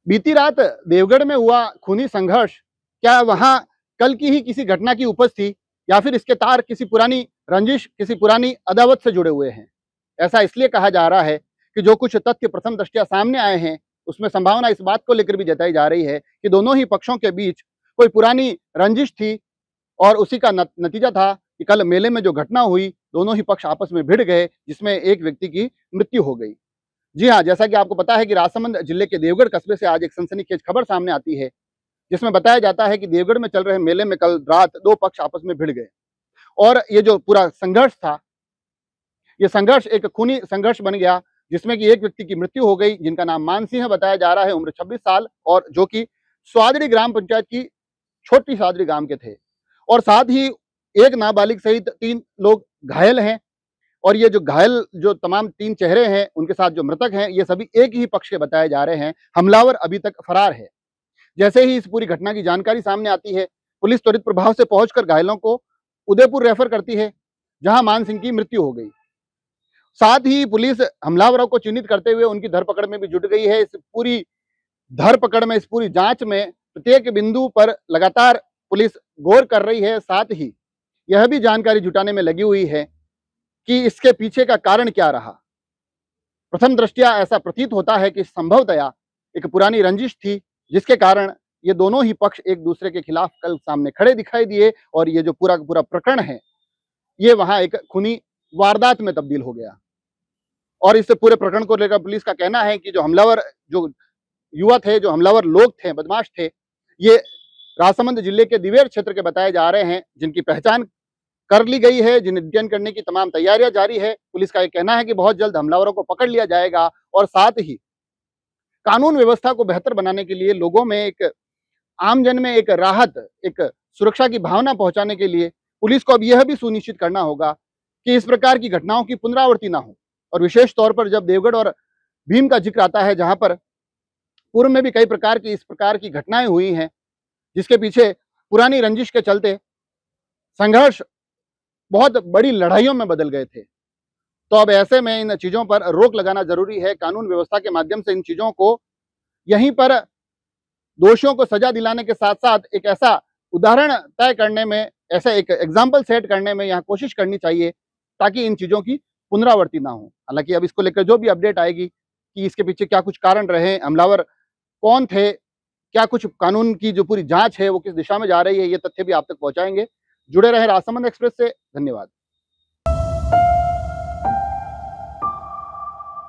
बीती रात देवगढ़ में हुआ खूनी संघर्ष क्या वहां कल की ही किसी घटना की उपज थी या फिर इसके तार किसी पुरानी रंजिश, किसी पुरानी अदावत से जुड़े हुए हैं? ऐसा इसलिए कहा जा रहा है कि जो कुछ तथ्य प्रथम दृष्टया सामने आए हैं, उसमें संभावना इस बात को लेकर भी जताई जा रही है कि दोनों ही पक्षों के बीच कोई पुरानी रंजिश थी और उसी का नतीजा था कि कल मेले में जो घटना हुई, दोनों ही पक्ष आपस में भिड़ गए, जिसमें एक व्यक्ति की मृत्यु हो गई। जी हाँ, जैसा कि आपको पता है कि राजसमंद जिले के देवगढ़ कस्बे से आज एक सनसनीखेज खबर सामने आती है, जिसमें बताया जाता है कि देवगढ़ में चल रहे मेले में कल रात 2 पक्ष आपस में भिड़ गए और ये जो पूरा संघर्ष था, ये संघर्ष एक खूनी संघर्ष बन गया, जिसमें कि एक व्यक्ति की मृत्यु हो गई, जिनका नाम मान सिंह बताया जा रहा है, उम्र 26 साल और जो कि स्वादड़ी ग्राम पंचायत की छोटी स्वादड़ी गांव के थे और साथ ही एक नाबालिग सहित 3 लोग घायल हैं और ये जो घायल जो तमाम 3 चेहरे हैं, उनके साथ जो मृतक हैं, ये सभी एक ही पक्ष के बताए जा रहे हैं। हमलावर अभी तक फरार है। जैसे ही इस पूरी घटना की जानकारी सामने आती है, पुलिस त्वरित प्रभाव से पहुंचकर घायलों को उदयपुर रेफर करती है, जहां मान सिंह की मृत्यु हो गई। साथ ही पुलिस हमलावरों को चिन्हित करते हुए उनकी धरपकड़ में भी जुट गई है। इस पूरी धरपकड़ में, इस पूरी जांच में प्रत्येक बिंदु पर लगातार पुलिस गौर कर रही है। साथ ही यह भी जानकारी जुटाने में लगी हुई है कि इसके पीछे का कारण क्या रहा। प्रथम दृष्टया ऐसा प्रतीत होता है कि संभवतया एक पुरानी रंजिश थी, जिसके कारण ये दोनों ही पक्ष एक दूसरे के खिलाफ कल सामने खड़े दिखाई दिए और ये जो पूरा का पूरा प्रकरण है, ये वहां एक खूनी वारदात में तब्दील हो गया। और इस पूरे प्रकरण को लेकर पुलिस का कहना है कि जो हमलावर जो युवा थे, जो हमलावर लोग थे, बदमाश थे, ये राजसमंद जिले के दिवेर क्षेत्र के बताए जा रहे हैं, जिनकी पहचान कर ली गई है, जिन्हें डिटेन करने की तमाम तैयारियां जारी है। पुलिस का ये कहना है कि बहुत जल्द हमलावरों को पकड़ लिया जाएगा और साथ ही कानून व्यवस्था को बेहतर बनाने के लिए लोगों में एक आमजन में एक राहत, एक सुरक्षा की भावना पहुंचाने के लिए पुलिस को अब यह भी सुनिश्चित करना होगा कि इस प्रकार की घटनाओं की पुनरावृत्ति ना हो। और विशेष तौर पर जब देवगढ़ और भीम का जिक्र आता है, जहां पर पूर्व में भी कई प्रकार की इस प्रकार की घटनाएं हुई हैं, जिसके पीछे पुरानी रंजिश के चलते संघर्ष बहुत बड़ी लड़ाइयों में बदल गए थे। तो अब ऐसे में इन चीज़ों पर रोक लगाना ज़रूरी है। कानून व्यवस्था के माध्यम से इन चीज़ों को यहीं पर दोषियों को सज़ा दिलाने के साथ-साथ एक ऐसा उदाहरण तय करने में, ऐसा एक एग्ज़ाम्पल सेट करने में यहाँ कोशिश करनी चाहिए, ताकि इन चीज़ों की पुनरावृत्ति ना हो। हालाँकि अब इसको लेकर जो भी अपडेट आएगी कि इसके पीछे क्या कुछ कारण रहे, हमलावर कौन थे, क्या कुछ कानून की जो पूरी जाँच है, वो किस दिशा में जा रही है, ये तथ्य भी आप तक पहुँचाएँगे। जुड़े रहें राजसमंद एक्सप्रेस से। धन्यवाद।